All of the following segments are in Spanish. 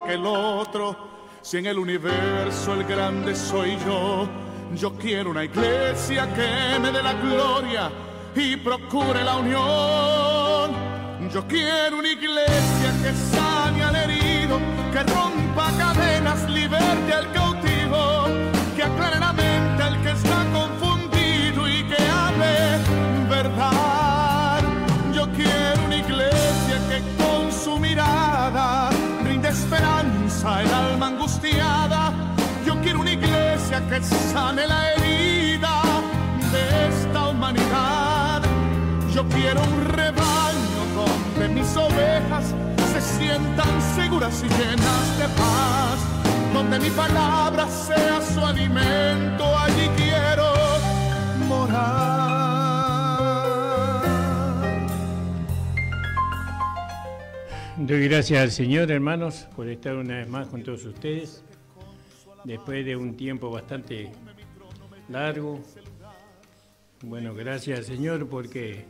que el otro, si en el universo el grande soy yo. Yo quiero una iglesia que me dé la gloria y procure la unión. Yo quiero una iglesia que sane al herido, que rompa cadenas, liberte al cautivo, que aclare la mente al que está confundido y que hable verdad. Yo quiero una iglesia que con su mirada brinde esperanza al alma angustiada. Yo quiero una iglesia que sane la herida de esta humanidad. Yo quiero un rebaño donde mis ovejas se sientan seguras y llenas de paz, donde mi palabra sea su alimento. Allí quiero morar. Doy gracias al Señor, hermanos, por estar una vez más con todos ustedes, después de un tiempo bastante largo. Bueno, gracias al Señor porque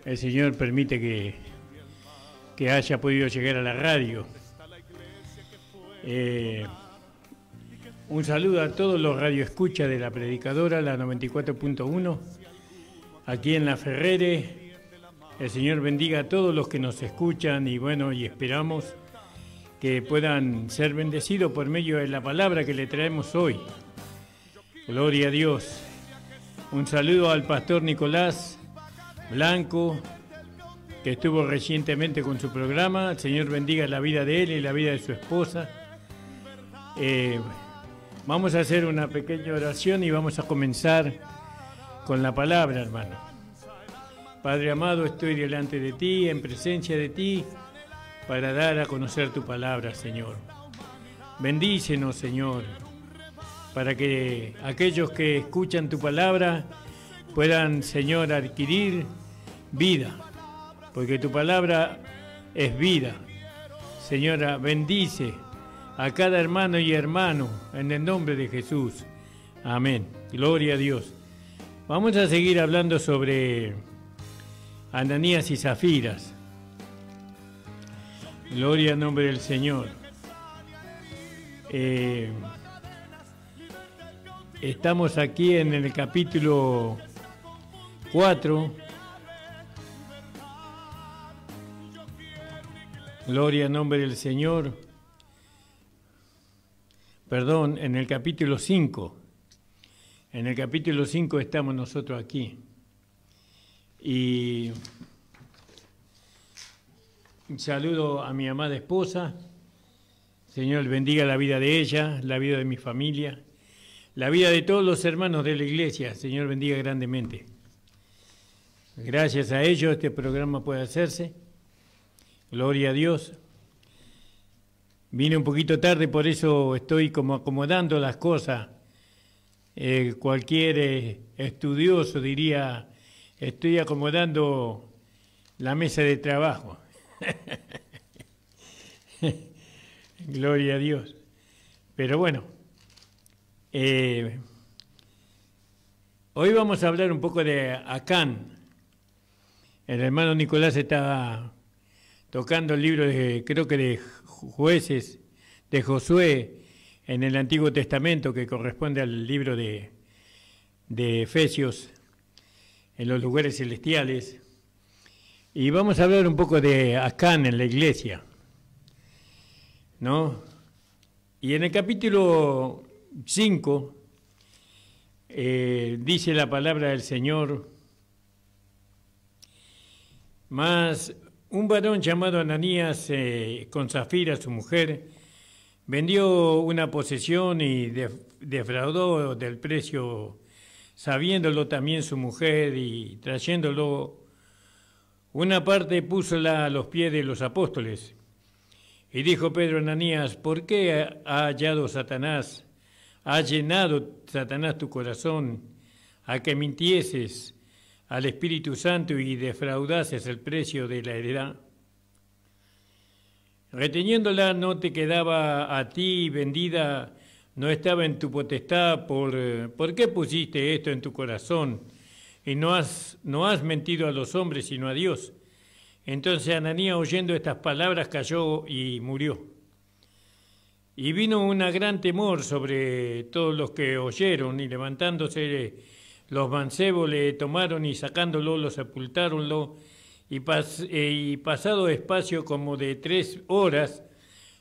el Señor permite que haya podido llegar a la radio. Un saludo a todos los radioescuchas de la Predicadora, la 94.1, aquí en La Ferrere. El Señor bendiga a todos los que nos escuchan y bueno, y esperamos que puedan ser bendecidos por medio de la palabra que le traemos hoy. Gloria a Dios. Un saludo al pastor Nicolás Blanco, que estuvo recientemente con su programa. El Señor bendiga la vida de él y la vida de su esposa. Vamos a hacer una pequeña oración y vamos a comenzar con la palabra, hermano. Padre amado, estoy delante de ti, en presencia de ti, para dar a conocer tu palabra, Señor. Bendícenos, Señor, para que aquellos que escuchan tu palabra puedan, Señor, adquirir vida, porque tu palabra es vida. Señora, bendice a cada hermano y hermano en el nombre de Jesús. Amén. Gloria a Dios. Vamos a seguir hablando sobre Ananías y Zafiras. Gloria al nombre del Señor. Estamos aquí en el capítulo 4. Gloria al nombre del Señor. Perdón, en el capítulo 5. En el capítulo 5 estamos nosotros aquí. Y saludo a mi amada esposa. Señor, bendiga la vida de ella, la vida de mi familia, la vida de todos los hermanos de la iglesia. Señor, bendiga grandemente. Gracias a ellos este programa puede hacerse. Gloria a Dios. Vine un poquito tarde, por eso estoy como acomodando las cosas. Cualquier estudioso diría, estoy acomodando la mesa de trabajo. Gloria a Dios. Pero bueno, hoy vamos a hablar un poco de Acán. El hermano Nicolás estaba tocando el libro de, creo que de Jueces, de Josué, en el Antiguo Testamento, que corresponde al libro de Efesios, en los lugares celestiales. Y vamos a hablar un poco de Acán en la iglesia, ¿no? Y en el capítulo 5 dice la palabra del Señor: mas un varón llamado Ananías, con Zafira, su mujer, vendió una posesión y defraudó del precio, sabiéndolo también su mujer, y trayéndolo una parte púsola a los pies de los apóstoles. Y dijo Pedro a Ananías: ¿por qué ha llenado Satanás tu corazón a que mintieses al Espíritu Santo y defraudases el precio de la heredad? Reteniéndola no te quedaba a ti vendida, no estaba en tu potestad. ¿Por qué pusiste esto en tu corazón? Y no has mentido a los hombres, sino a Dios. Entonces Ananías, oyendo estas palabras, cayó y murió. Y vino un gran temor sobre todos los que oyeron, y levantándose los mancebos le tomaron y sacándolo lo sepultáronlo, y pasado espacio como de 3 horas,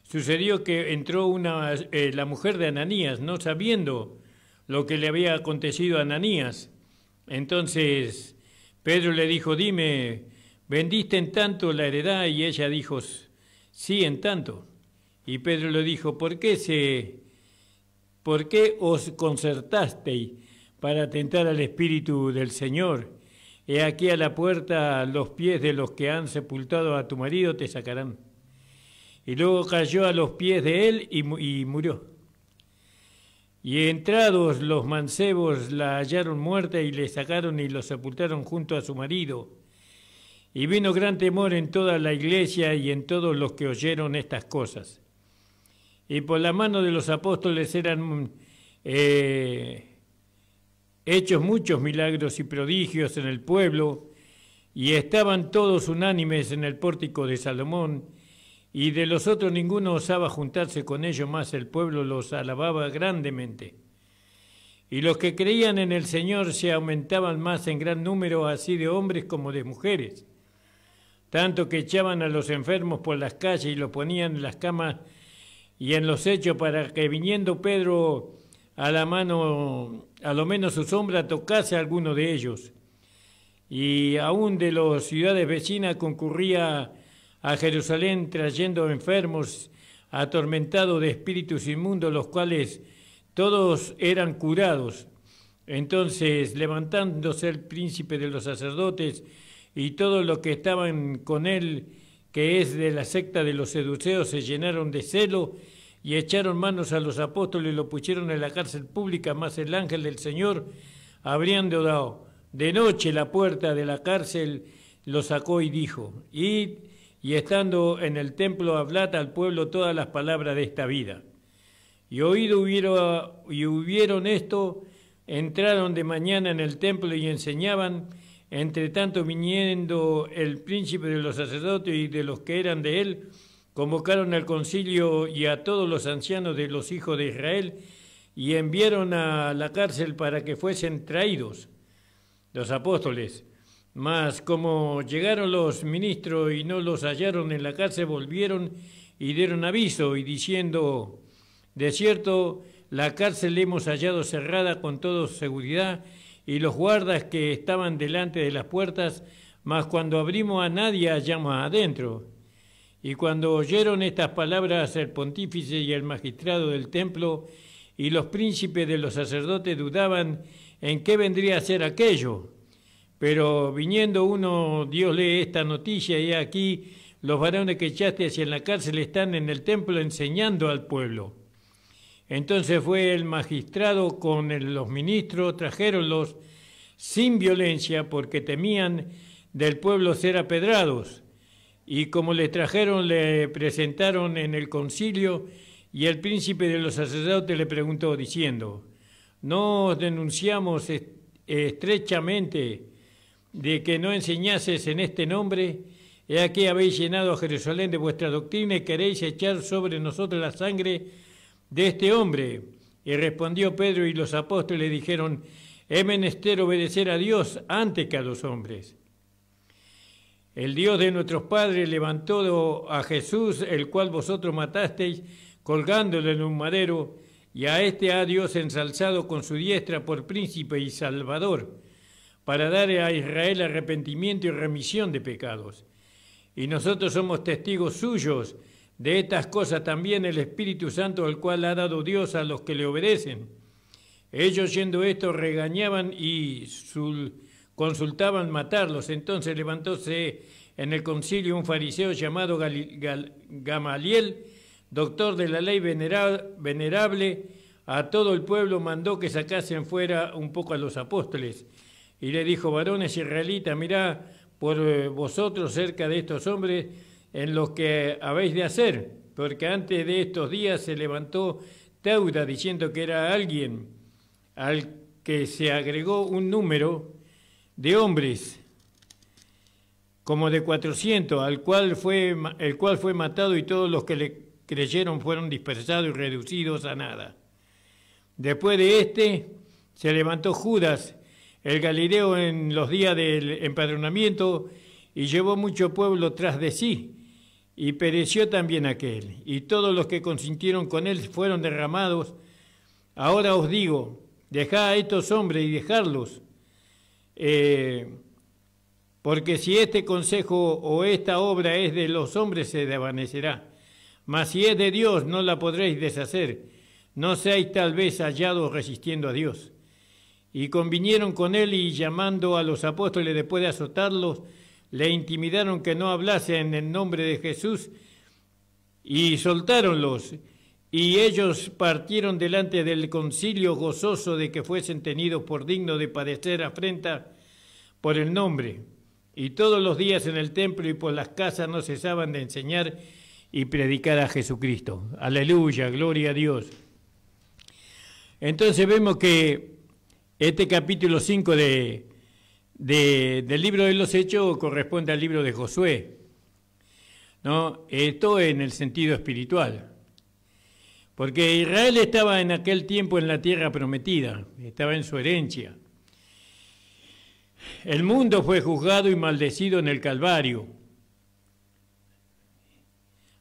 sucedió que entró la mujer de Ananías, no sabiendo lo que le había acontecido a Ananías. Entonces Pedro le dijo, dime, ¿vendiste en tanto la heredad? Y ella dijo, sí, en tanto. Y Pedro le dijo, ¿por qué os concertasteis para tentar al Espíritu del Señor? He aquí a la puerta los pies de los que han sepultado a tu marido te sacarán. Y luego cayó a los pies de él y murió. Y entrados los mancebos la hallaron muerta y le sacaron y lo sepultaron junto a su marido. Y vino gran temor en toda la iglesia y en todos los que oyeron estas cosas. Y por la mano de los apóstoles eran hechos muchos milagros y prodigios en el pueblo, y estaban todos unánimes en el pórtico de Salomón, y de los otros ninguno osaba juntarse con ellos, más el pueblo los alababa grandemente. Y los que creían en el Señor se aumentaban más en gran número, así de hombres como de mujeres, tanto que echaban a los enfermos por las calles y los ponían en las camas y en los hechos, para que viniendo Pedro a la mano, a lo menos su sombra, tocase a alguno de ellos. Y aún de las ciudades vecinas concurría a Jerusalén trayendo enfermos, atormentados de espíritus inmundos, los cuales todos eran curados. Entonces, levantándose el príncipe de los sacerdotes y todos los que estaban con él, que es de la secta de los seduceos, se llenaron de celo y echaron manos a los apóstoles y lo pusieron en la cárcel pública, mas el ángel del Señor, abriendo dado de noche la puerta de la cárcel, lo sacó y dijo, id, y estando en el templo hablad al pueblo todas las palabras de esta vida. Y hubieron esto, entraron de mañana en el templo y enseñaban. Entre tanto, viniendo el príncipe de los sacerdotes y de los que eran de él, convocaron al concilio y a todos los ancianos de los hijos de Israel, y enviaron a la cárcel para que fuesen traídos los apóstoles. Mas como llegaron los ministros y no los hallaron en la cárcel, volvieron y dieron aviso, y diciendo, de cierto, la cárcel hemos hallado cerrada con toda seguridad, y los guardas que estaban delante de las puertas, mas cuando abrimos a nadie hallamos adentro. Y cuando oyeron estas palabras el pontífice y el magistrado del templo y los príncipes de los sacerdotes dudaban en qué vendría a ser aquello. Pero viniendo uno, Dios lee esta noticia, y aquí los varones que echaste en la cárcel están en el templo enseñando al pueblo. Entonces fue el magistrado con los ministros, trajéronlos sin violencia, porque temían del pueblo ser apedrados. Y como les trajeron, le presentaron en el concilio, y el príncipe de los sacerdotes le preguntó, diciendo, ¿no os denunciamos estrechamente de que no enseñases en este nombre? He aquí habéis llenado a Jerusalén de vuestra doctrina y queréis echar sobre nosotros la sangre de este hombre. Y respondió Pedro y los apóstoles dijeron, es menester obedecer a Dios antes que a los hombres. El Dios de nuestros padres levantó a Jesús, el cual vosotros matasteis, colgándolo en un madero, y a este ha Dios ensalzado con su diestra por príncipe y salvador, para dar a Israel arrepentimiento y remisión de pecados. Y nosotros somos testigos suyos de estas cosas, también el Espíritu Santo, al cual ha dado Dios a los que le obedecen. Ellos, yendo esto, regañaban y consultaban matarlos. Entonces levantóse en el concilio un fariseo llamado Gamaliel, doctor de la ley venerable, a todo el pueblo mandó que sacasen fuera un poco a los apóstoles. Y le dijo, varones israelitas, mirad por vosotros cerca de estos hombres en lo que habéis de hacer, porque antes de estos días se levantó Teuda, diciendo que era alguien al que se agregó un número de hombres, como de 400, el cual fue matado, y todos los que le creyeron fueron dispersados y reducidos a nada. Después de este, se levantó Judas, el Galileo, en los días del empadronamiento, y llevó mucho pueblo tras de sí, y pereció también aquel. Y todos los que consintieron con él fueron derramados. Ahora os digo, dejad a estos hombres y dejadlos, porque si este consejo o esta obra es de los hombres, se desvanecerá. Mas si es de Dios, no la podréis deshacer. No seáis tal vez hallados resistiendo a Dios. Y convinieron con él, y llamando a los apóstoles después de azotarlos, le intimidaron que no hablase en el nombre de Jesús, y soltáronlos. Y ellos partieron delante del concilio gozoso de que fuesen tenidos por dignos de padecer afrenta por el nombre. Y todos los días en el templo y por las casas no cesaban de enseñar y predicar a Jesucristo. Aleluya, gloria a Dios. Entonces vemos que este capítulo 5 del libro de los Hechos corresponde al libro de Josué, ¿no? Esto en el sentido espiritual. Porque Israel estaba en aquel tiempo en la tierra prometida, estaba en su herencia. El mundo fue juzgado y maldecido en el Calvario.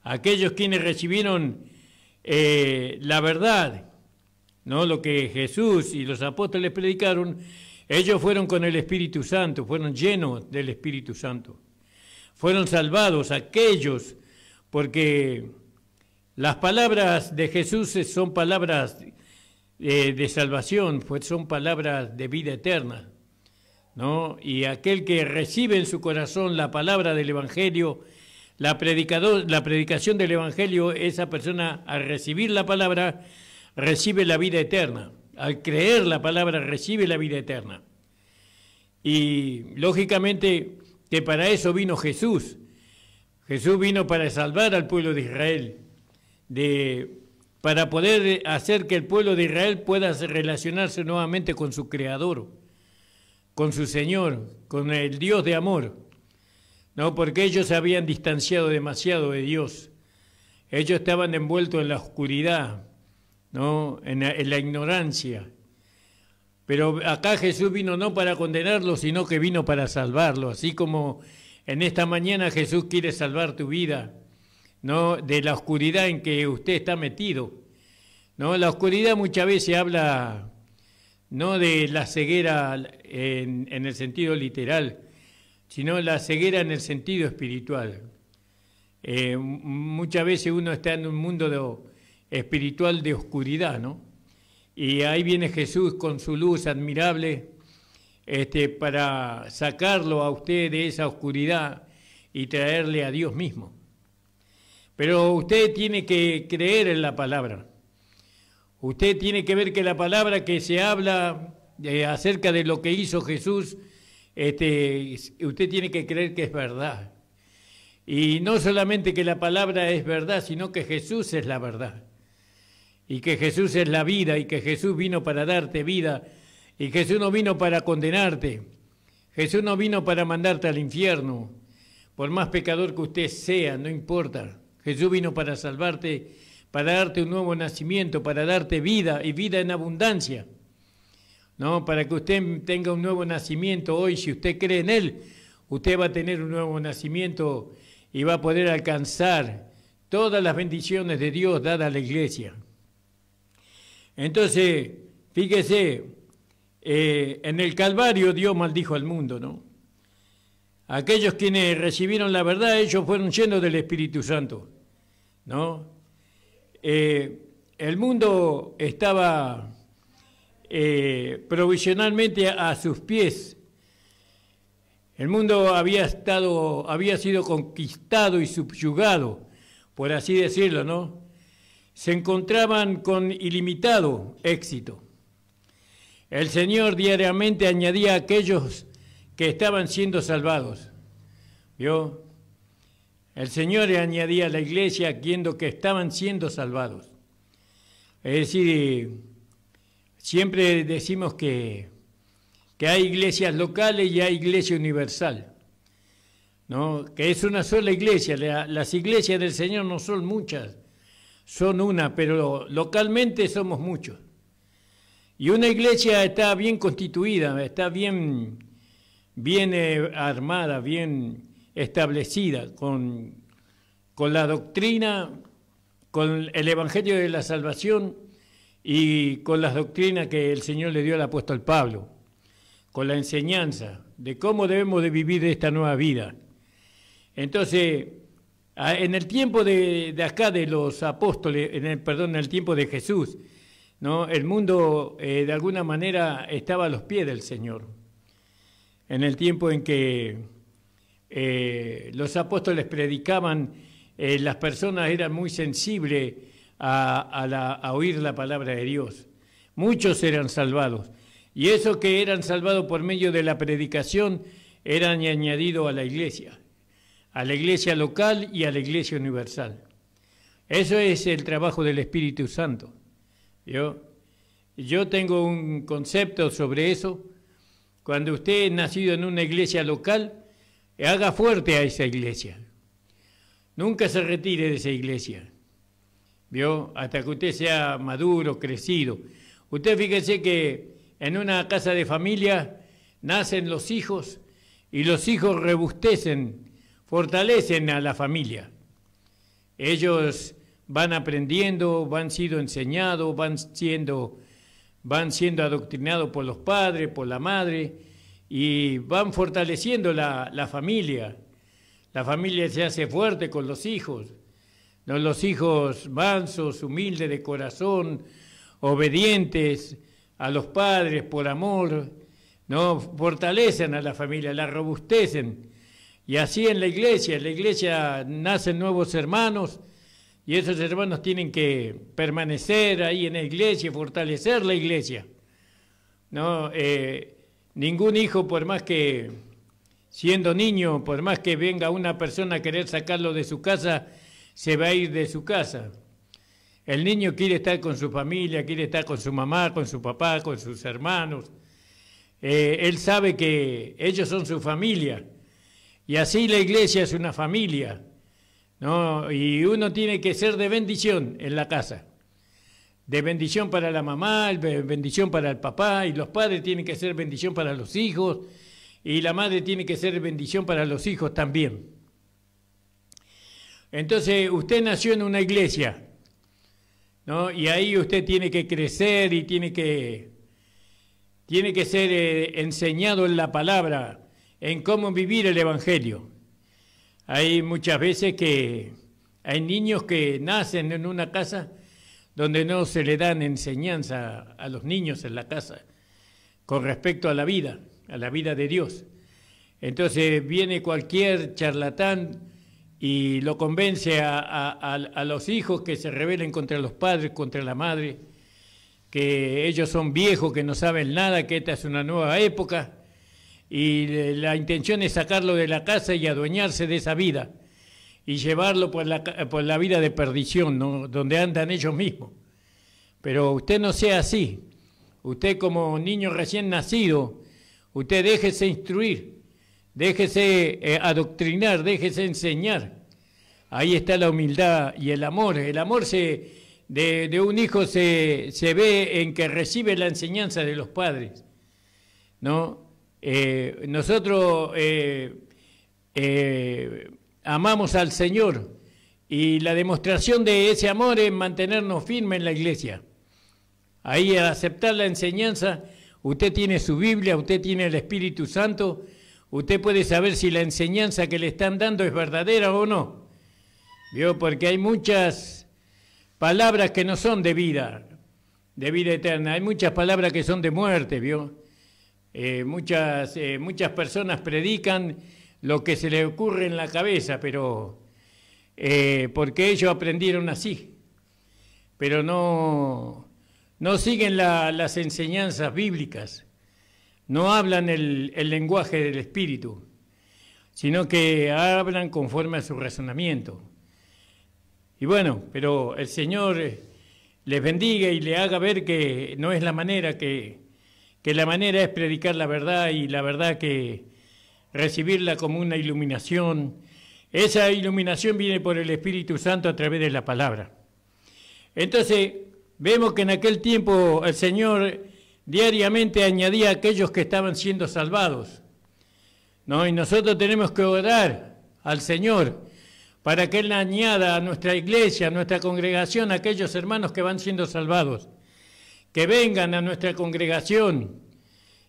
Aquellos quienes recibieron la verdad, ¿no? Lo que Jesús y los apóstoles predicaron, ellos fueron con el Espíritu Santo, fueron llenos del Espíritu Santo. Fueron salvados aquellos, porque las palabras de Jesús son palabras de salvación, son palabras de vida eterna, ¿no? Y aquel que recibe en su corazón la palabra del Evangelio, la predicación del Evangelio, esa persona al recibir la palabra recibe la vida eterna. Al creer la palabra recibe la vida eterna. Y lógicamente que para eso vino Jesús. Jesús vino para salvar al pueblo de Israel, para poder hacer que el pueblo de Israel pueda relacionarse nuevamente con su Creador, con su Señor, con el Dios de amor, ¿no? Porque ellos se habían distanciado demasiado de Dios. Ellos estaban envueltos en la oscuridad, ¿no? En la ignorancia. Pero acá Jesús vino no para condenarlos, sino que vino para salvarlos. Así como en esta mañana Jesús quiere salvar tu vida, ¿no? De la oscuridad en que usted está metido, ¿no? La oscuridad muchas veces habla no de la ceguera en el sentido literal, sino la ceguera en el sentido espiritual. Muchas veces uno está en un mundo espiritual de oscuridad, ¿no? Y ahí viene Jesús con su luz admirable para sacarlo a usted de esa oscuridad y traerle a Dios mismo. Pero usted tiene que creer en la palabra. Usted tiene que ver que la palabra que se habla acerca de lo que hizo Jesús, usted tiene que creer que es verdad. Y no solamente que la palabra es verdad, sino que Jesús es la verdad. Y que Jesús es la vida, y que Jesús vino para darte vida, y Jesús no vino para condenarte. Jesús no vino para mandarte al infierno, por más pecador que usted sea, no importa. Jesús vino para salvarte, para darte un nuevo nacimiento, para darte vida y vida en abundancia, ¿no? Para que usted tenga un nuevo nacimiento hoy. Si usted cree en Él, usted va a tener un nuevo nacimiento y va a poder alcanzar todas las bendiciones de Dios dadas a la iglesia. Entonces, fíjese, en el Calvario Dios maldijo al mundo, ¿no? Aquellos quienes recibieron la verdad, ellos fueron llenos del Espíritu Santo, ¿no? El mundo estaba provisionalmente a sus pies. El mundo había sido conquistado y subyugado, por así decirlo, ¿no? Se encontraban con ilimitado éxito. El Señor diariamente añadía a aquellos que estaban siendo salvados. ¿Vio? El Señor le añadía a la iglesia viendo que estaban siendo salvados. Es decir, siempre decimos que hay iglesias locales y hay iglesia universal, ¿no? Que es una sola iglesia. Las iglesias del Señor no son muchas, son una, pero localmente somos muchos. Y una iglesia está bien constituida, está bien armada, bien establecida, con la doctrina, con el Evangelio de la Salvación y con las doctrinas que el Señor le dio al apóstol Pablo, con la enseñanza de cómo debemos de vivir esta nueva vida. Entonces, en el tiempo de acá de los apóstoles, en el tiempo de Jesús, ¿no? El mundo de alguna manera estaba a los pies del Señor. En el tiempo en que los apóstoles predicaban, las personas eran muy sensibles a oír la palabra de Dios. Muchos eran salvados. Y esos que eran salvados por medio de la predicación eran añadidos a la iglesia local y a la iglesia universal. Eso es el trabajo del Espíritu Santo. Yo tengo un concepto sobre eso. Cuando usted es nacido en una iglesia local, haga fuerte a esa iglesia. Nunca se retire de esa iglesia, hasta que usted sea maduro, crecido. Usted fíjese que en una casa de familia nacen los hijos y los hijos robustecen, fortalecen a la familia. Ellos van aprendiendo, van siendo enseñados, van siendo adoctrinados por los padres, por la madre, y van fortaleciendo la familia. La familia se hace fuerte con los hijos, ¿no? Los hijos mansos, humildes de corazón, obedientes a los padres por amor, ¿no? Fortalecen a la familia, la robustecen. Y así en la iglesia nacen nuevos hermanos, y esos hermanos tienen que permanecer ahí en la iglesia, fortalecer la iglesia, ¿no? Ningún hijo, por más que, siendo niño, por más que venga una persona a querer sacarlo de su casa, se va a ir de su casa. El niño quiere estar con su familia, quiere estar con su mamá, con su papá, con sus hermanos. Él sabe que ellos son su familia, y así la iglesia es una familia, ¿no? Y uno tiene que ser de bendición en la casa, de bendición para la mamá, de bendición para el papá, y los padres tienen que ser bendición para los hijos, y la madre tiene que ser bendición para los hijos también. Entonces, usted nació en una iglesia, ¿no? Y ahí usted tiene que crecer y tiene que ser enseñado en la palabra, en cómo vivir el Evangelio. Hay muchas veces que hay niños que nacen en una casa donde no se le dan enseñanza a los niños en la casa con respecto a la vida de Dios. Entonces viene cualquier charlatán y lo convence a los hijos que se rebelen contra los padres, contra la madre, que ellos son viejos, que no saben nada, que esta es una nueva época, y la intención es sacarlo de la casa y adueñarse de esa vida y llevarlo por la vida de perdición, ¿no? Donde andan ellos mismos. Pero usted no sea así. Usted, como niño recién nacido, usted déjese instruir, déjese adoctrinar, déjese enseñar. Ahí está la humildad y el amor. El amor de un hijo se ve en que recibe la enseñanza de los padres, ¿no? Nosotros amamos al Señor, y la demostración de ese amor es mantenernos firmes en la iglesia. Ahí, al aceptar la enseñanza, usted tiene su Biblia, usted tiene el Espíritu Santo, usted puede saber si la enseñanza que le están dando es verdadera o no. Porque hay muchas palabras que no son de vida eterna, hay muchas palabras que son de muerte, muchas personas predican lo que se les ocurre en la cabeza, pero porque ellos aprendieron así, pero no siguen las enseñanzas bíblicas, no hablan el lenguaje del Espíritu, sino que hablan conforme a su razonamiento. Y bueno, pero el Señor les bendiga y le haga ver que no es la manera, que la manera es predicar la verdad, y la verdad que recibirla como una iluminación. Esa iluminación viene por el Espíritu Santo a través de la palabra. Entonces, vemos que en aquel tiempo el Señor diariamente añadía a aquellos que estaban siendo salvados, ¿no? Y nosotros tenemos que orar al Señor para que Él añada a nuestra iglesia, a nuestra congregación, a aquellos hermanos que van siendo salvados, que vengan a nuestra congregación,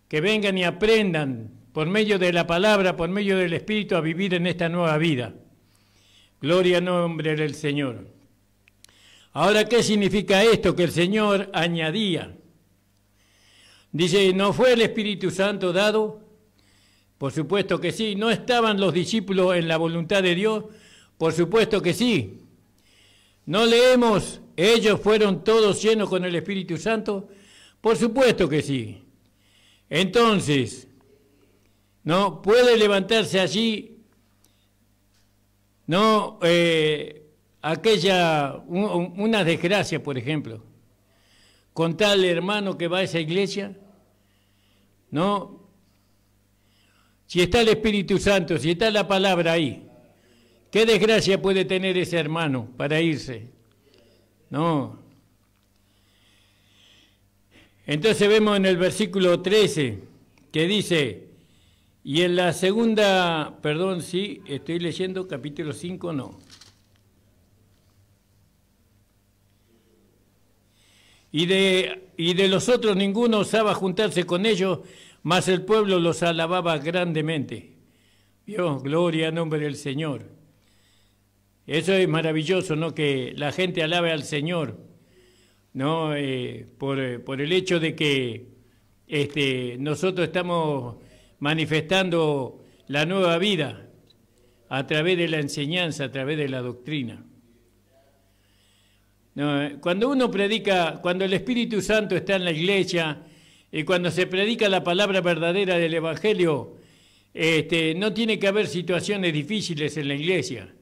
que vengan y aprendan por medio de la palabra, por medio del Espíritu, a vivir en esta nueva vida. Gloria al nombre del Señor. Ahora, ¿qué significa esto? Que el Señor añadía. Dice, ¿no fue el Espíritu Santo dado? Por supuesto que sí. ¿No estaban los discípulos en la voluntad de Dios? Por supuesto que sí. ¿No leemos, ellos fueron todos llenos con el Espíritu Santo? Por supuesto que sí. Entonces, ¿no puede levantarse allí, no, una desgracia, por ejemplo, con tal hermano que va a esa iglesia? ¿No? Si está el Espíritu Santo, si está la palabra ahí, ¿qué desgracia puede tener ese hermano para irse? No. Entonces vemos en el versículo 13 que dice, y en la segunda, perdón, sí, estoy leyendo capítulo 5, no. Y de los otros ninguno osaba juntarse con ellos, mas el pueblo los alababa grandemente. Dios, gloria al nombre del Señor. Eso es maravilloso, ¿no? Que la gente alabe al Señor, ¿no? Por el hecho de que nosotros estamos manifestando la nueva vida a través de la enseñanza, a través de la doctrina. No, cuando uno predica, cuando el Espíritu Santo está en la iglesia y cuando se predica la palabra verdadera del Evangelio, no tiene que haber situaciones difíciles en la iglesia,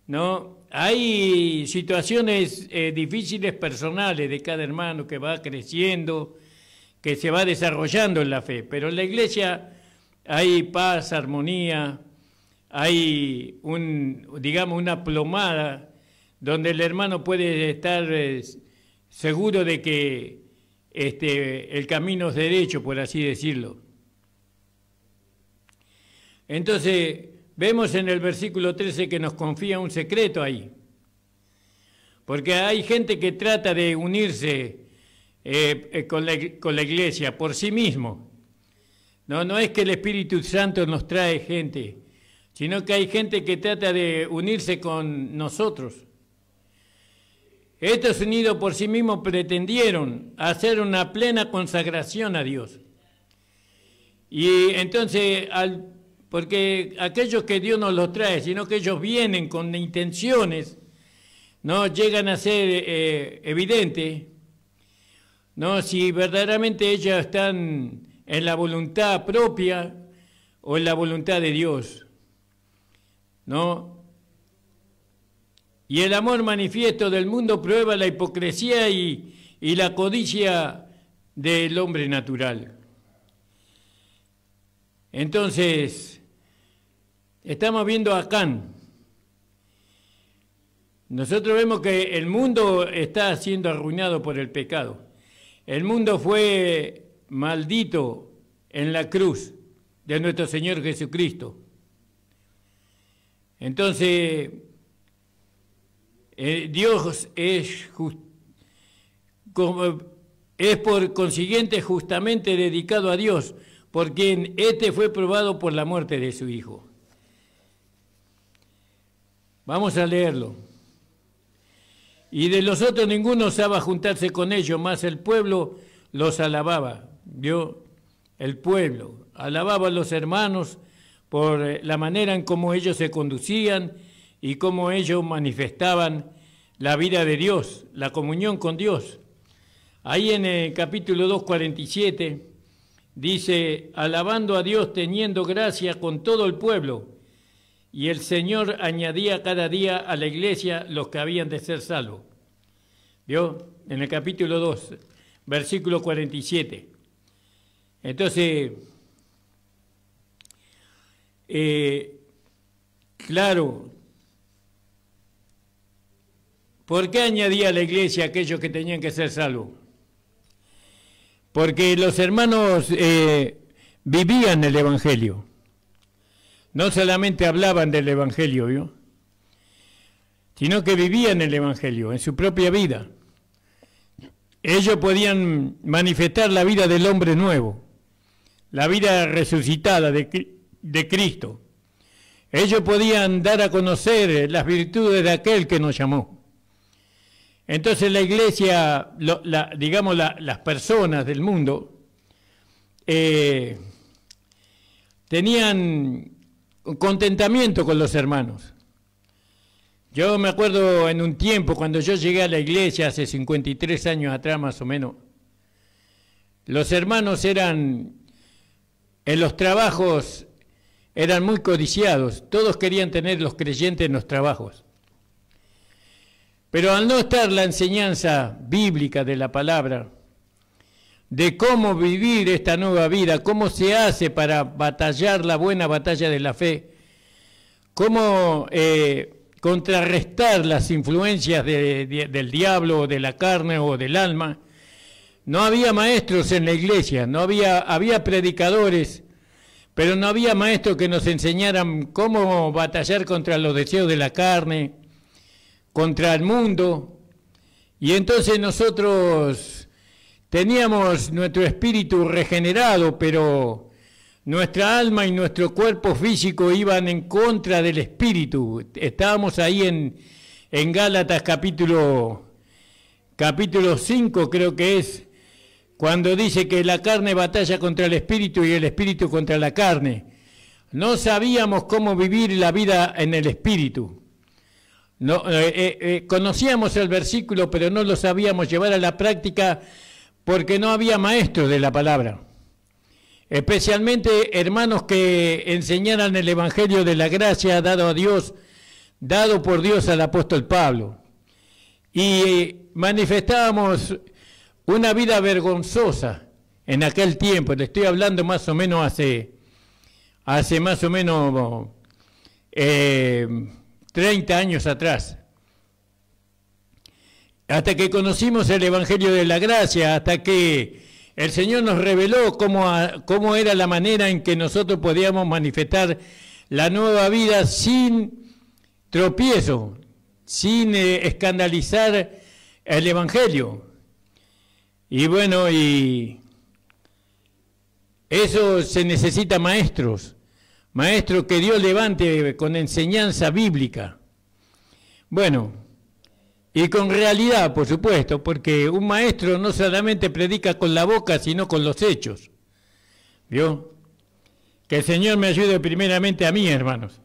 ¿no? Hay situaciones difíciles personales de cada hermano que va creciendo, que se va desarrollando en la fe, pero en la iglesia hay paz, armonía, hay una plomada donde el hermano puede estar seguro de que el camino es derecho, por así decirlo. Entonces, vemos en el versículo 13 que nos confía un secreto ahí, porque hay gente que trata de unirse con la iglesia por sí mismo. No es que el Espíritu Santo nos trae gente, sino que hay gente que trata de unirse con nosotros. Estos unidos por sí mismos pretendieron hacer una plena consagración a Dios. Y entonces, porque aquellos que Dios nos los trae, sino que ellos vienen con intenciones, no llegan a ser evidentes, no, si verdaderamente ellos están en la voluntad propia o en la voluntad de Dios, ¿no? Y el amor manifiesto del mundo prueba la hipocresía y la codicia del hombre natural. Entonces, estamos viendo a Acán. Nosotros vemos que el mundo está siendo arruinado por el pecado. El mundo fue maldito en la cruz de nuestro Señor Jesucristo. Entonces, Dios es por consiguiente justamente dedicado a Dios, por quien fue probado por la muerte de su Hijo. Vamos a leerlo. Y de los otros ninguno osaba juntarse con ellos, mas el pueblo los alababa. ¿Vio? El pueblo alababa a los hermanos por la manera en cómo ellos se conducían y cómo ellos manifestaban la vida de Dios, la comunión con Dios. Ahí en el capítulo 2:47 dice, alabando a Dios, teniendo gracia con todo el pueblo, y el Señor añadía cada día a la iglesia los que habían de ser salvos. ¿Vio? En el capítulo 2, versículo 47. Entonces, claro, ¿Por qué añadía a la iglesia aquellos que tenían que ser salvos? Porque los hermanos vivían el Evangelio. No solamente hablaban del Evangelio, ¿vio? Sino que vivían el Evangelio en su propia vida. Ellos podían manifestar la vida del hombre nuevo, la vida resucitada de Cristo. Ellos podían dar a conocer las virtudes de aquel que nos llamó. Entonces la iglesia, las personas del mundo, tenían contentamiento con los hermanos. Yo me acuerdo en un tiempo, cuando yo llegué a la iglesia, hace 53 años atrás más o menos, los hermanos eran, en los trabajos, eran muy codiciados. Todos querían tener los creyentes en los trabajos. Pero al no estar la enseñanza bíblica de la palabra, de cómo vivir esta nueva vida, cómo se hace para batallar la buena batalla de la fe, cómo contrarrestar las influencias del diablo, o de la carne o del alma. No había maestros en la iglesia, había predicadores, pero no había maestros que nos enseñaran cómo batallar contra los deseos de la carne, contra el mundo. Y entonces nosotros teníamos nuestro espíritu regenerado, pero nuestra alma y nuestro cuerpo físico iban en contra del espíritu. Estábamos ahí en Gálatas capítulo 5, creo que es, cuando dice que la carne batalla contra el espíritu y el espíritu contra la carne. No sabíamos cómo vivir la vida en el espíritu. No, conocíamos el versículo, pero no lo sabíamos llevar a la práctica porque no había maestros de la palabra. Especialmente hermanos que enseñaran el evangelio de la gracia dado por Dios al apóstol Pablo. Y manifestábamos una vida vergonzosa en aquel tiempo. Le estoy hablando más o menos hace más o menos 30 años atrás. Hasta que conocimos el evangelio de la gracia, hasta que el Señor nos reveló cómo era la manera en que nosotros podíamos manifestar la nueva vida sin tropiezo, sin escandalizar el evangelio. Y bueno, y eso se necesita maestros que Dios levante con enseñanza bíblica. Bueno, y con realidad, por supuesto, porque un maestro no solamente predica con la boca, sino con los hechos. ¿Vio? Que el Señor me ayude primeramente a mí, hermanos.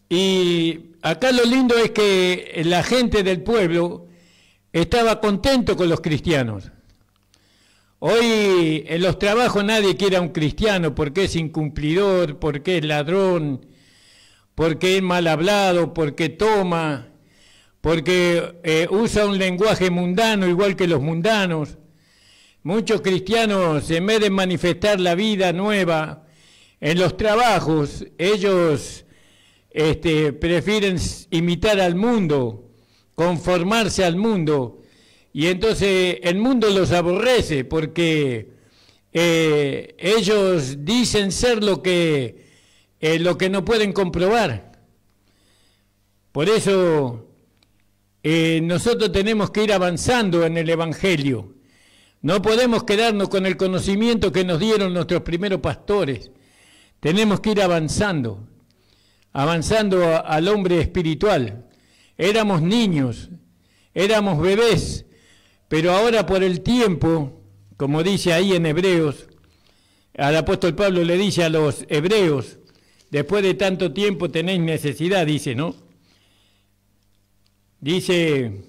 Y acá lo lindo es que la gente del pueblo estaba contento con los cristianos. Hoy en los trabajos nadie quiere a un cristiano porque es incumplidor, porque es ladrón, porque es mal hablado, porque toma, porque usa un lenguaje mundano igual que los mundanos. Muchos cristianos, en vez de manifestar la vida nueva en los trabajos, ellos prefieren imitar al mundo, conformarse al mundo, y entonces el mundo los aborrece porque ellos dicen ser lo que no pueden comprobar. Por eso nosotros tenemos que ir avanzando en el evangelio. No podemos quedarnos con el conocimiento que nos dieron nuestros primeros pastores. Tenemos que ir avanzando al hombre espiritual. Éramos niños, éramos bebés, pero ahora por el tiempo, como dice ahí en Hebreos, al apóstol Pablo le dice a los hebreos, después de tanto tiempo tenéis necesidad, dice, ¿no? Dice,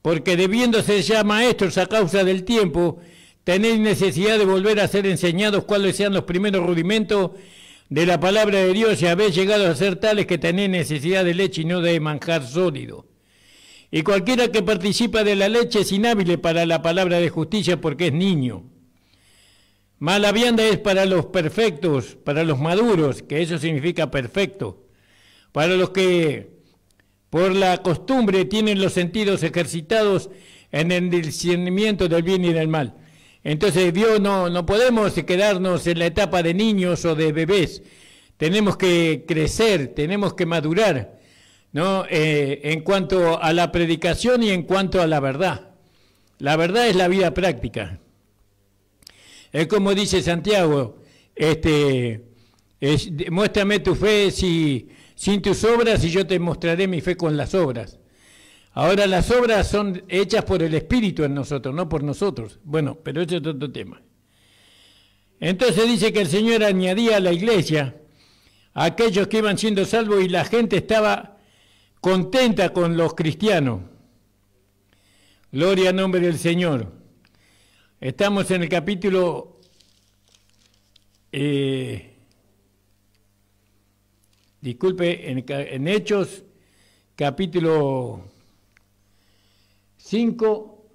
porque debiéndose ya maestros a causa del tiempo, tenéis necesidad de volver a ser enseñados cuáles sean los primeros rudimentos de la palabra de Dios, y habéis llegado a ser tales que tenéis necesidad de leche y no de manjar sólido. Y cualquiera que participa de la leche es inhábil para la palabra de justicia porque es niño. mas la vianda es para los perfectos, para los maduros, que eso significa perfecto, para los que por la costumbre tienen los sentidos ejercitados en el discernimiento del bien y del mal. Entonces Dios no podemos quedarnos en la etapa de niños o de bebés, tenemos que crecer, tenemos que madurar, ¿no? En cuanto a la predicación y en cuanto a la verdad. La verdad es la vida práctica. Es como dice Santiago, muéstrame tu fe sin tus obras y yo te mostraré mi fe con las obras. Ahora las obras son hechas por el Espíritu en nosotros, no por nosotros. Bueno, pero ese es otro tema. Entonces dice que el Señor añadía a la iglesia a aquellos que iban siendo salvos y la gente estaba contenta con los cristianos. Gloria al nombre del Señor. Estamos en el capítulo en Hechos, capítulo 5,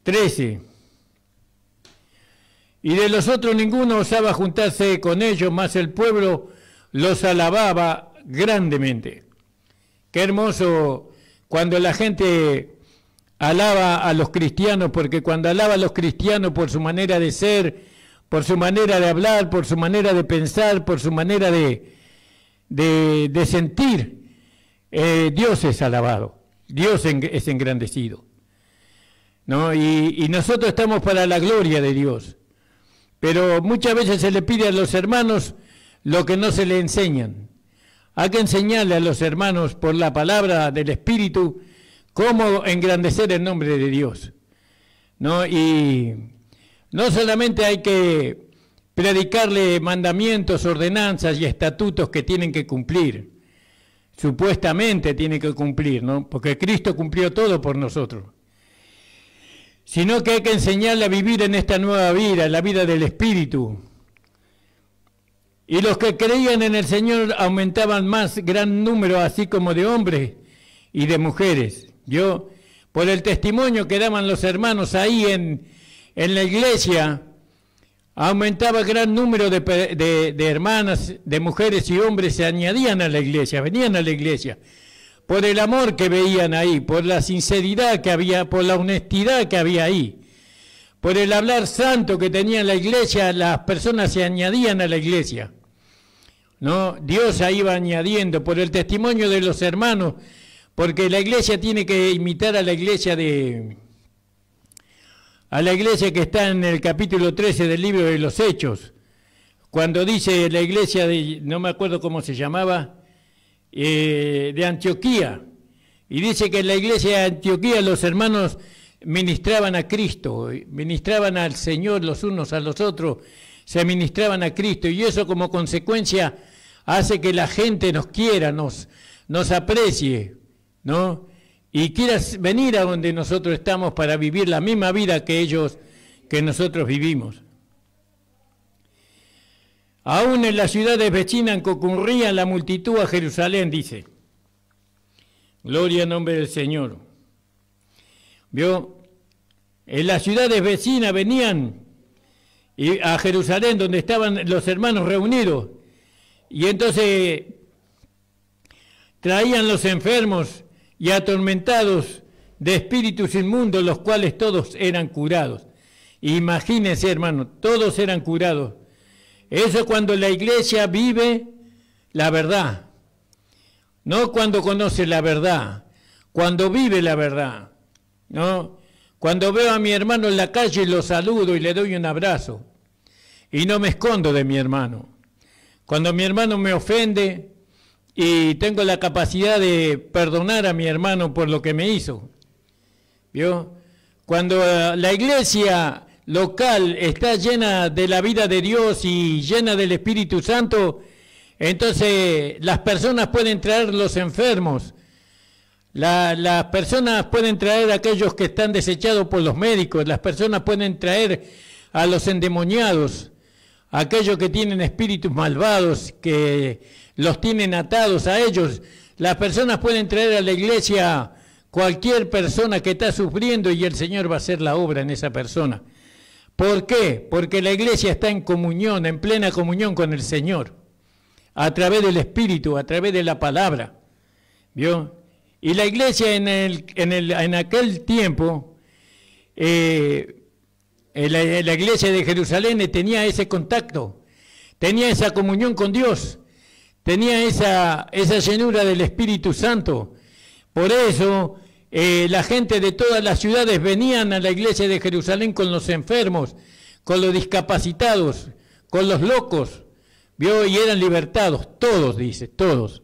13. Y de los otros ninguno osaba juntarse con ellos, mas el pueblo los alababa grandemente. Qué hermoso cuando la gente alaba a los cristianos, porque cuando alaba a los cristianos por su manera de ser, por su manera de hablar, por su manera de pensar, por su manera de sentir, Dios es alabado, Dios es engrandecido, ¿no? Y nosotros estamos para la gloria de Dios, pero muchas veces se le pide a los hermanos lo que no se le enseñan. Hay que enseñarle a los hermanos por la palabra del Espíritu cómo engrandecer el nombre de Dios, ¿no? Y no solamente hay que predicarle mandamientos, ordenanzas y estatutos que tienen que cumplir, supuestamente tiene que cumplir, ¿no? Porque Cristo cumplió todo por nosotros, sino que hay que enseñarle a vivir en esta nueva vida, la vida del Espíritu. Y los que creían en el Señor aumentaban más gran número, así como de hombres y de mujeres. Yo, por el testimonio que daban los hermanos ahí en la iglesia, aumentaba gran número de hermanas, de mujeres y hombres, se añadían a la iglesia, venían a la iglesia, por el amor que veían ahí, por la sinceridad que había, por la honestidad que había ahí, por el hablar santo que tenía la iglesia, las personas se añadían a la iglesia, ¿no? Dios ahí va añadiendo, por el testimonio de los hermanos, porque la iglesia tiene que imitar a la iglesia que está en el capítulo 13 del libro de los Hechos, cuando dice la iglesia no me acuerdo cómo se llamaba, de Antioquía, y dice que en la iglesia de Antioquía los hermanos ministraban a Cristo, ministraban al Señor los unos a los otros, se ministraban a Cristo, y eso como consecuencia hace que la gente nos quiera, nos aprecie, ¿no? Y quieras venir a donde nosotros estamos para vivir la misma vida que nosotros vivimos. Aún en las ciudades vecinas concurría la multitud a Jerusalén, dice. Gloria al nombre del Señor. ¿Vio? En las ciudades vecinas venían a Jerusalén, donde estaban los hermanos reunidos, y entonces traían los enfermos y atormentados de espíritus inmundos, los cuales todos eran curados. Imagínense, hermano, todos eran curados. Eso cuando la iglesia vive la verdad, no cuando conoce la verdad, cuando vive la verdad, ¿no? Cuando veo a mi hermano en la calle lo saludo y le doy un abrazo y no me escondo de mi hermano. Cuando mi hermano me ofende y tengo la capacidad de perdonar a mi hermano por lo que me hizo, ¿vio? Cuando la iglesia local está llena de la vida de Dios y llena del Espíritu Santo, entonces las personas pueden traer los enfermos, las personas pueden traer a aquellos que están desechados por los médicos, las personas pueden traer a los endemoniados, a aquellos que tienen espíritus malvados, que los tienen atados a ellos. Las personas pueden traer a la iglesia cualquier persona que está sufriendo y el Señor va a hacer la obra en esa persona. ¿Por qué? Porque la iglesia está en comunión, en plena comunión con el Señor, a través del Espíritu, a través de la palabra. ¿Vio? Y la iglesia en aquel tiempo, la iglesia de Jerusalén tenía ese contacto, tenía esa comunión con Dios, tenía esa llenura del Espíritu Santo. Por eso la gente de todas las ciudades venían a la iglesia de Jerusalén con los enfermos, con los discapacitados, con los locos, ¿vio? Y eran libertados, todos, dice, todos.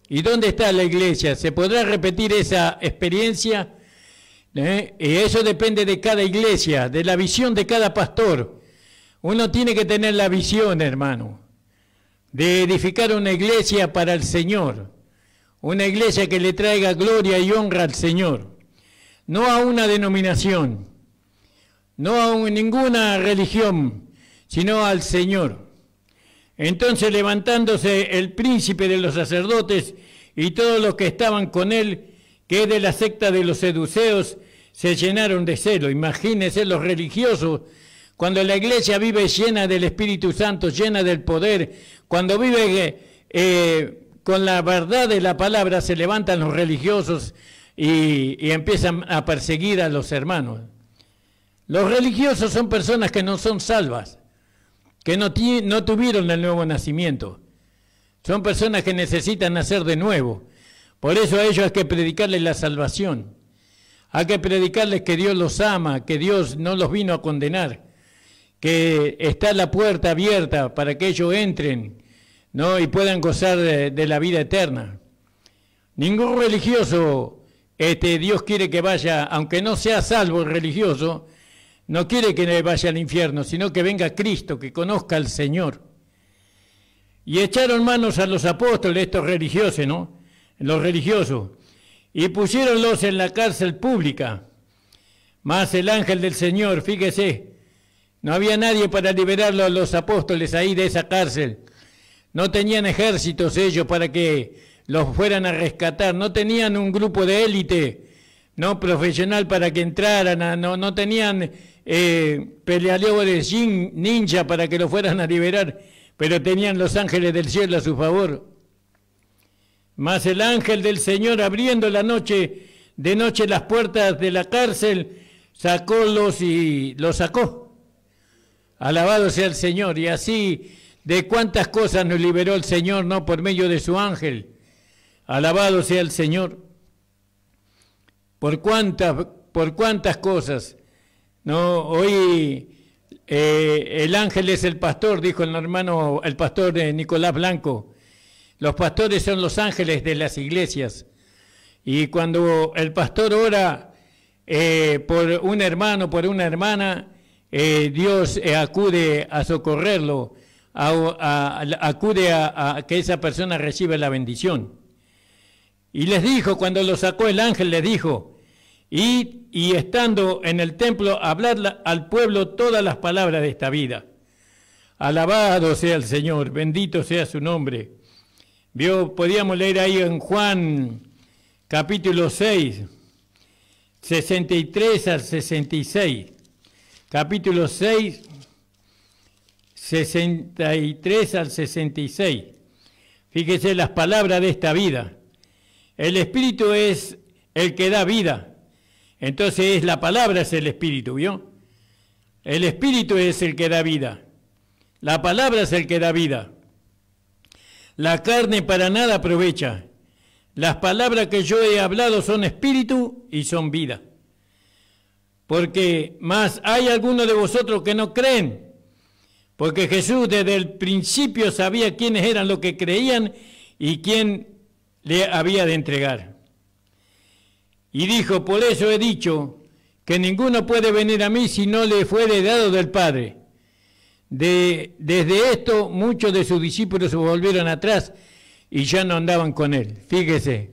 ¿Y dónde está la iglesia? ¿Se podrá repetir esa experiencia? Y eso depende de cada iglesia, de la visión de cada pastor. Uno tiene que tener la visión, hermano, de edificar una iglesia para el Señor. Una iglesia que le traiga gloria y honra al Señor, no a una denominación, no a ninguna religión, sino al Señor. Entonces, levantándose el príncipe de los sacerdotes y todos los que estaban con él, que es de la secta de los seduceos, se llenaron de celo. Imagínense los religiosos, cuando la iglesia vive llena del Espíritu Santo, llena del poder, cuando vive con la verdad de la palabra, se levantan los religiosos y empiezan a perseguir a los hermanos. Los religiosos son personas que no son salvas, que no tuvieron el nuevo nacimiento. Son personas que necesitan nacer de nuevo. Por eso a ellos hay que predicarles la salvación. Hay que predicarles que Dios los ama, que Dios no los vino a condenar, que está la puerta abierta para que ellos entren, ¿no? Y puedan gozar de la vida eterna. Ningún religioso, Dios quiere que vaya, aunque no sea salvo el religioso, no quiere que vaya al infierno, sino que venga Cristo, que conozca al Señor. Y echaron manos a los apóstoles, estos religiosos, ¿no? Los religiosos, y pusiéronlos en la cárcel pública. Mas el ángel del Señor, fíjese, no había nadie para liberarlos a los apóstoles ahí de esa cárcel. No tenían ejércitos ellos para que los fueran a rescatar, no tenían un grupo de élite, no profesional para que entraran, no tenían peleadores ninja para que los fueran a liberar, pero tenían los ángeles del cielo a su favor. Mas el ángel del Señor, abriendo de noche las puertas de la cárcel, sacólos y los sacó. Alabado sea el Señor. Y así, de cuántas cosas nos liberó el Señor, no por medio de su ángel. Alabado sea el Señor. Por cuántas cosas. No, hoy el ángel es el pastor, dijo el hermano, el pastor Nicolás Blanco. Los pastores son los ángeles de las iglesias. Y cuando el pastor ora por un hermano, por una hermana, Dios acude a socorrerlo, acude a que esa persona reciba la bendición. Y les dijo, cuando lo sacó el ángel, les dijo, y estando en el templo, hablar al pueblo todas las palabras de esta vida. Alabado sea el Señor, bendito sea su nombre. Podíamos leer ahí en Juan capítulo 6, 63 al 66. Capítulo 6, 63 al 66. Fíjese las palabras de esta vida. El Espíritu es el que da vida. Entonces la palabra es el Espíritu, ¿vio? El Espíritu es el que da vida. La palabra es el que da vida. La carne para nada aprovecha. Las palabras que yo he hablado son espíritu y son vida. Porque más hay algunos de vosotros que no creen. Porque Jesús desde el principio sabía quiénes eran los que creían y quién le había de entregar. Y dijo, por eso he dicho que ninguno puede venir a mí si no le fuere dado del Padre. Desde esto muchos de sus discípulos se volvieron atrás y ya no andaban con él. Fíjese,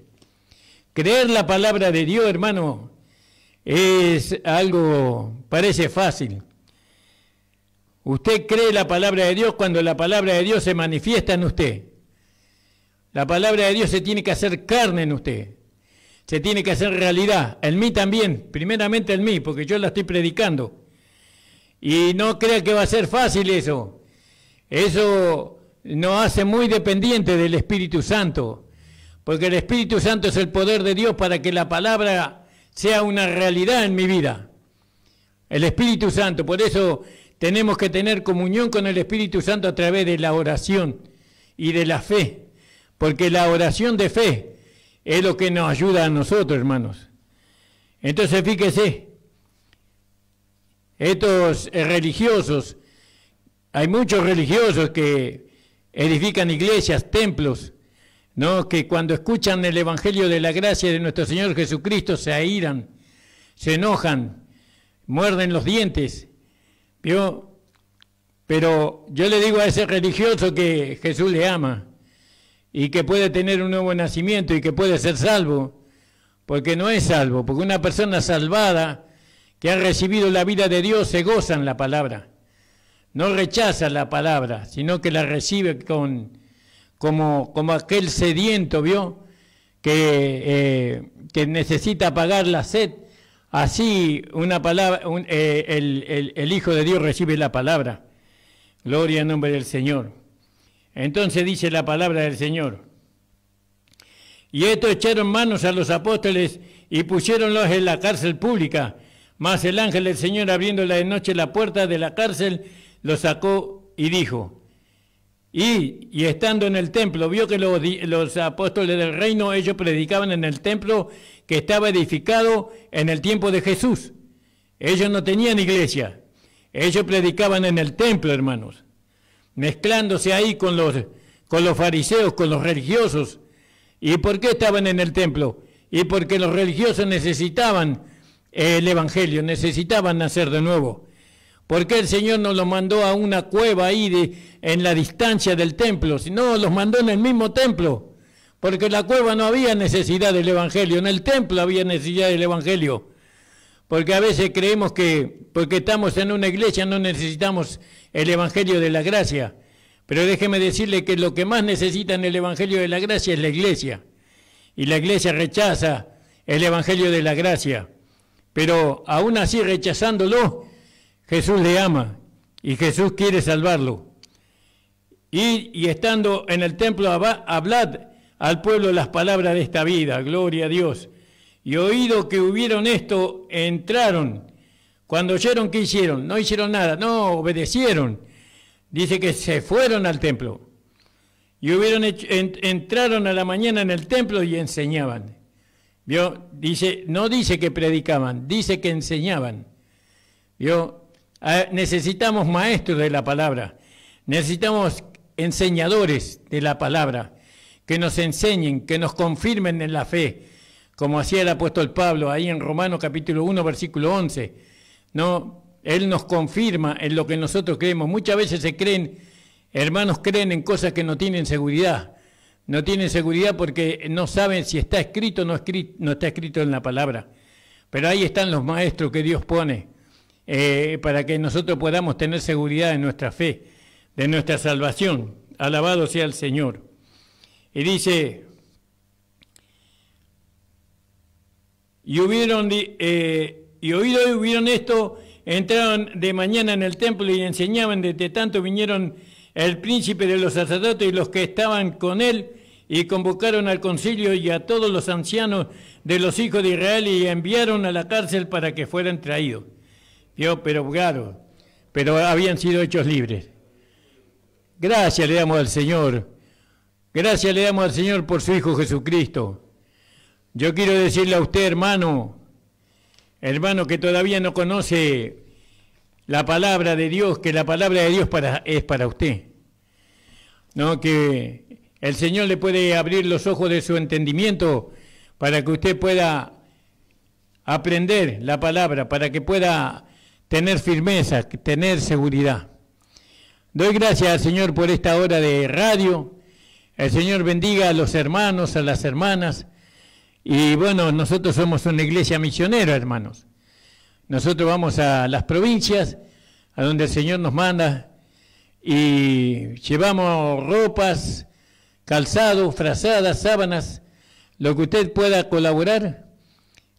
creer la palabra de Dios, hermano, es algo, parece fácil. Usted cree la palabra de Dios cuando la palabra de Dios se manifiesta en usted. La palabra de Dios se tiene que hacer carne en usted. Se tiene que hacer realidad. En mí también, primeramente en mí, porque yo la estoy predicando. Y no crea que va a ser fácil eso. Eso nos hace muy dependiente del Espíritu Santo, porque el Espíritu Santo es el poder de Dios para que la palabra sea una realidad en mi vida. El Espíritu Santo, por eso tenemos que tener comunión con el Espíritu Santo a través de la oración y de la fe, porque la oración de fe es lo que nos ayuda a nosotros, hermanos. Entonces, fíjese, estos religiosos, hay muchos religiosos que edifican iglesias, templos, ¿no? Que cuando escuchan el Evangelio de la gracia de nuestro Señor Jesucristo se airan, se enojan, muerden los dientes, ¿vio? Pero yo le digo a ese religioso que Jesús le ama y que puede tener un nuevo nacimiento y que puede ser salvo, porque no es salvo, porque una persona salvada que ha recibido la vida de Dios se goza en la palabra, no rechaza la palabra, sino que la recibe como aquel sediento, ¿vio? Que necesita apagar la sed. Así una palabra, el Hijo de Dios recibe la palabra. Gloria en nombre del Señor. Entonces dice la palabra del Señor. Y estos echaron manos a los apóstoles y pusiéronlos en la cárcel pública. Mas el ángel del Señor, abriéndole de noche la puerta de la cárcel, los sacó y dijo. Y estando en el templo, vio que los apóstoles del reino, ellos predicaban en el templo que estaba edificado en el tiempo de Jesús. Ellos no tenían iglesia, ellos predicaban en el templo, hermanos, mezclándose ahí con los fariseos, con los religiosos. ¿Y por qué estaban en el templo? Y porque los religiosos necesitaban el Evangelio, necesitaban nacer de nuevo. ¿Por qué el Señor nos los mandó a una cueva ahí en la distancia del templo? Si no, los mandó en el mismo templo. Porque en la cueva no había necesidad del Evangelio, en el templo había necesidad del Evangelio. Porque a veces creemos que porque estamos en una iglesia no necesitamos el Evangelio de la gracia. Pero déjeme decirle que lo que más necesita en el Evangelio de la gracia es la iglesia. Y la iglesia rechaza el Evangelio de la gracia. Pero aún así rechazándolo, Jesús le ama y Jesús quiere salvarlo. Y estando en el templo, hablad al pueblo las palabras de esta vida, gloria a Dios. Y oído que hubieron esto, entraron. Cuando oyeron, ¿qué hicieron? No hicieron nada, no, obedecieron. Dice que se fueron al templo. Y entraron a la mañana en el templo y enseñaban. ¿Vio? No dice que predicaban, dice que enseñaban. ¿Vio? Necesitamos maestros de la palabra, necesitamos enseñadores de la palabra, que nos enseñen, que nos confirmen en la fe, como hacía el apóstol Pablo ahí en Romanos capítulo 1, versículo 11. No, él nos confirma en lo que nosotros creemos. Muchas veces hermanos creen en cosas que no tienen seguridad. No tienen seguridad porque no saben si está escrito o no está escrito en la palabra. Pero ahí están los maestros que Dios pone. Para que nosotros podamos tener seguridad en nuestra fe, de nuestra salvación. Alabado sea el Señor. Y dice, y oído esto, entraron de mañana en el templo y enseñaban. Desde tanto vinieron el príncipe de los sacerdotes y los que estaban con él, y convocaron al concilio y a todos los ancianos de los hijos de Israel, y enviaron a la cárcel para que fueran traídos. Pero claro, pero habían sido hechos libres. Gracias le damos al Señor. Gracias le damos al Señor por su Hijo Jesucristo. Yo quiero decirle a usted, hermano que todavía no conoce la palabra de Dios, que la palabra de Dios es para usted. No, que el Señor le puede abrir los ojos de su entendimiento para que usted pueda aprender la palabra, para que pueda tener firmeza, tener seguridad. Doy gracias al Señor por esta hora de radio. El Señor bendiga a los hermanos, a las hermanas. Y bueno, nosotros somos una iglesia misionera, hermanos. Nosotros vamos a las provincias, a donde el Señor nos manda, y llevamos ropas, calzado, frazadas, sábanas, lo que usted pueda colaborar,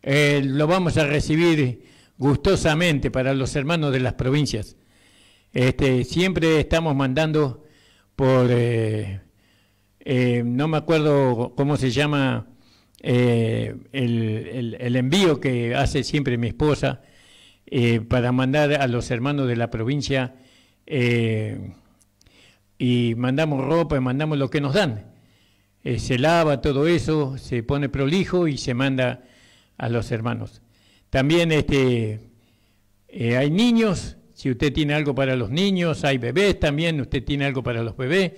lo vamos a recibir gustosamente para los hermanos de las provincias. Siempre estamos mandando por, no me acuerdo cómo se llama, el envío que hace siempre mi esposa para mandar a los hermanos de la provincia, y mandamos ropa y mandamos lo que nos dan. Se lava todo eso, se pone prolijo y se manda a los hermanos. También hay niños, si usted tiene algo para los niños, hay bebés también, usted tiene algo para los bebés.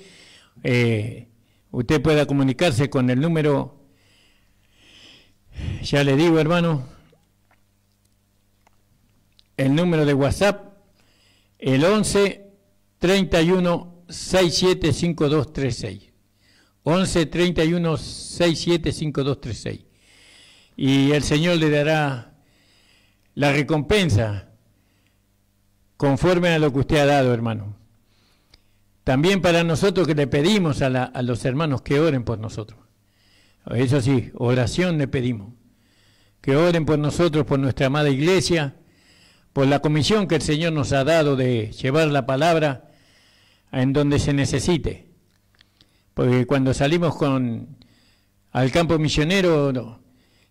Usted pueda comunicarse con el número, ya le digo, hermano, el número de WhatsApp, el 11 31 67 5236. 11 31 67 5236. Y el Señor le dará la recompensa conforme a lo que usted ha dado, hermano. También para nosotros que le pedimos a los hermanos que oren por nosotros. Eso sí, oración le pedimos. Que oren por nosotros, por nuestra amada iglesia, por la comisión que el Señor nos ha dado de llevar la palabra en donde se necesite. Porque cuando salimos al campo misionero,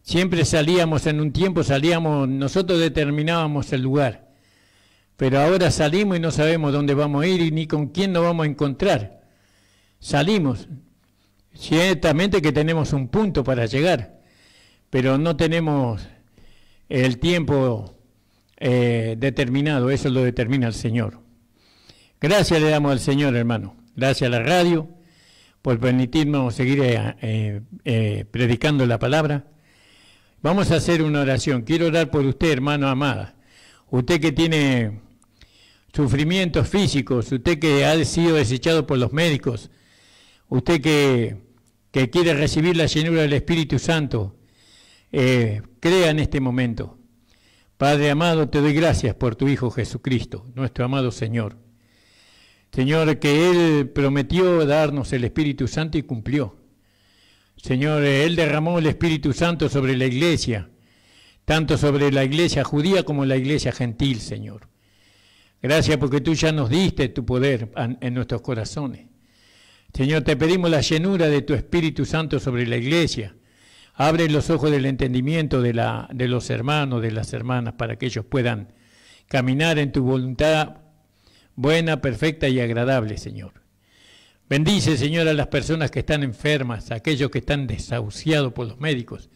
siempre salíamos, en un tiempo nosotros determinábamos el lugar. Pero ahora salimos y no sabemos dónde vamos a ir y ni con quién nos vamos a encontrar. Salimos. Ciertamente que tenemos un punto para llegar, pero no tenemos el tiempo determinado, eso lo determina el Señor. Gracias le damos al Señor, hermano. Gracias a la radio por permitirnos seguir predicando la palabra. Vamos a hacer una oración. Quiero orar por usted, hermano amada. Usted que tiene sufrimientos físicos, usted que ha sido desechado por los médicos, usted que quiere recibir la llenura del Espíritu Santo, crea en este momento. Padre amado, te doy gracias por tu Hijo Jesucristo, nuestro amado Señor. Señor, que Él prometió darnos el Espíritu Santo y cumplió. Señor, Él derramó el Espíritu Santo sobre la iglesia, tanto sobre la iglesia judía como la iglesia gentil, Señor. Gracias porque tú ya nos diste tu poder en nuestros corazones. Señor, te pedimos la llenura de tu Espíritu Santo sobre la iglesia. Abre los ojos del entendimiento de los hermanos, de las hermanas, para que ellos puedan caminar en tu voluntad buena, perfecta y agradable, Señor. Bendice, Señor, a las personas que están enfermas, a aquellos que están desahuciados por los médicos.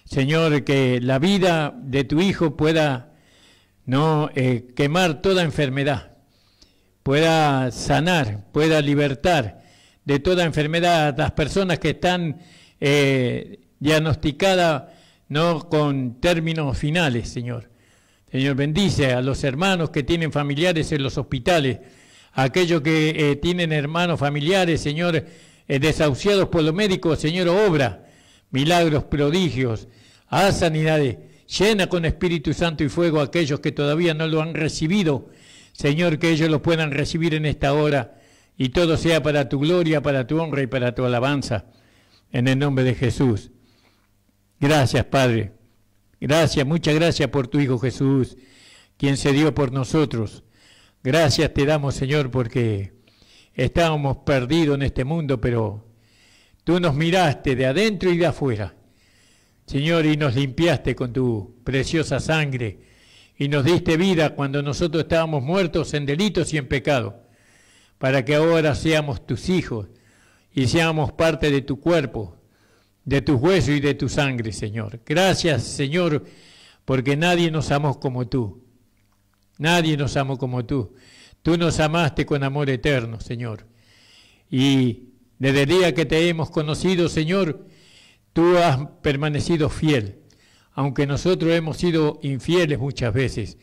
Señor, que la vida de tu Hijo pueda quemar toda enfermedad, pueda sanar, pueda libertar de toda enfermedad a las personas que están diagnosticadas no con términos finales, Señor. Señor, bendice a los hermanos que tienen familiares en los hospitales, a aquellos que tienen hermanos familiares, Señor, desahuciados por los médicos. Señor, obra milagros, prodigios, haz sanidades, llena con Espíritu Santo y fuego a aquellos que todavía no lo han recibido. Señor, que ellos lo puedan recibir en esta hora y todo sea para tu gloria, para tu honra y para tu alabanza, en el nombre de Jesús. Gracias, Padre. Gracias, muchas gracias por tu Hijo Jesús, quien se dio por nosotros. Gracias te damos, Señor, porque estábamos perdidos en este mundo, pero tú nos miraste de adentro y de afuera, Señor, y nos limpiaste con tu preciosa sangre, y nos diste vida cuando nosotros estábamos muertos en delitos y en pecado, para que ahora seamos tus hijos y seamos parte de tu cuerpo, de tus huesos y de tu sangre, Señor. Gracias, Señor, porque nadie nos amó como tú. Nadie nos amó como tú. Tú nos amaste con amor eterno, Señor. Y desde el día que te hemos conocido, Señor, tú has permanecido fiel. Aunque nosotros hemos sido infieles muchas veces,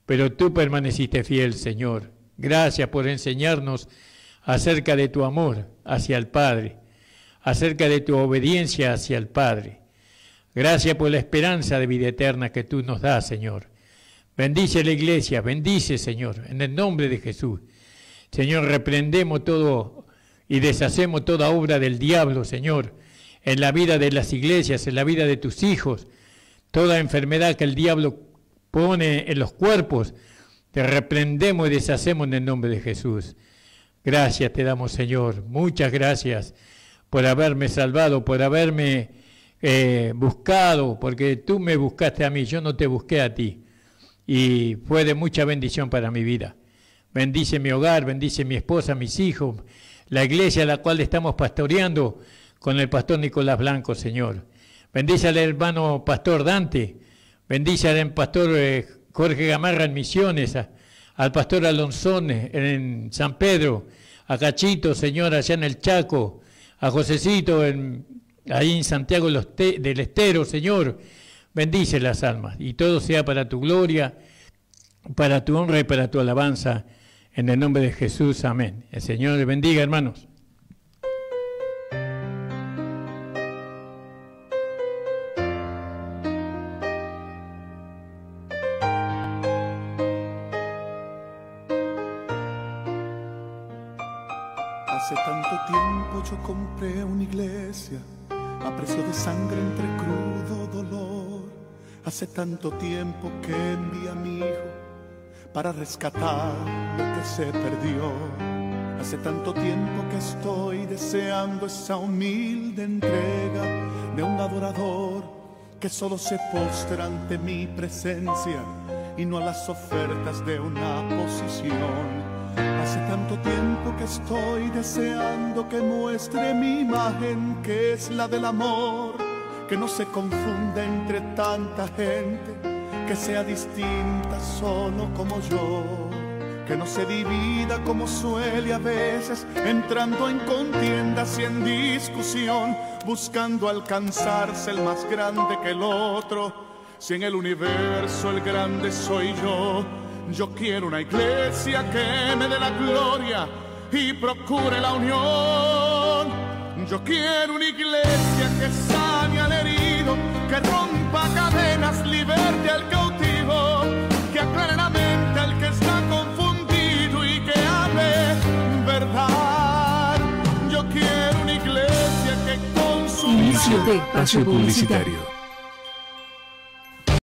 pero tú permaneciste fiel, Señor. Gracias por enseñarnos acerca de tu amor hacia el Padre, acerca de tu obediencia hacia el Padre. Gracias por la esperanza de vida eterna que tú nos das, Señor. Bendice la iglesia, bendice, Señor, en el nombre de Jesús. Señor, reprendemos todo y deshacemos toda obra del diablo, Señor, en la vida de las iglesias, en la vida de tus hijos. Toda enfermedad que el diablo pone en los cuerpos, te reprendemos y deshacemos en el nombre de Jesús. Gracias te damos, Señor, muchas gracias por haberme salvado, por haberme buscado, porque tú me buscaste a mí, yo no te busqué a ti, y fue de mucha bendición para mi vida. Bendice mi hogar, bendice mi esposa, mis hijos, la iglesia a la cual estamos pastoreando con el pastor Nicolás Blanco, Señor. Bendice al hermano pastor Dante, bendice al pastor Jorge Gamarra en Misiones, al pastor Alonzón en San Pedro, a Cachito, Señor, allá en el Chaco, a Josecito ahí en Santiago del Estero, Señor. Bendice las almas y todo sea para tu gloria, para tu honra y para tu alabanza. En el nombre de Jesús, amén. El Señor les bendiga, hermanos. Hace tanto tiempo yo compré una iglesia a precio de sangre entre crudo dolor. Hace tanto tiempo que envié a mi hijo para rescatar lo que se perdió. Hace tanto tiempo que estoy deseando esa humilde entrega de un adorador que solo se postra ante mi presencia y no a las ofertas de una posición. Hace tanto tiempo que estoy deseando que muestre mi imagen, que es la del amor, que no se confunda entre tanta gente, que sea distinta solo como yo, que no se divida como suele a veces, entrando en contiendas y en discusión, buscando alcanzarse el más grande que el otro. Si en el universo el grande soy yo quiero una iglesia que me dé la gloria y procure la unión. Yo quiero una iglesia que sane al herido, que rompa cadenas, liberte al cautivo, que aclare la mente al que está confundido y que hable verdad. Yo quiero una iglesia que con su inicio de espacio publicitario.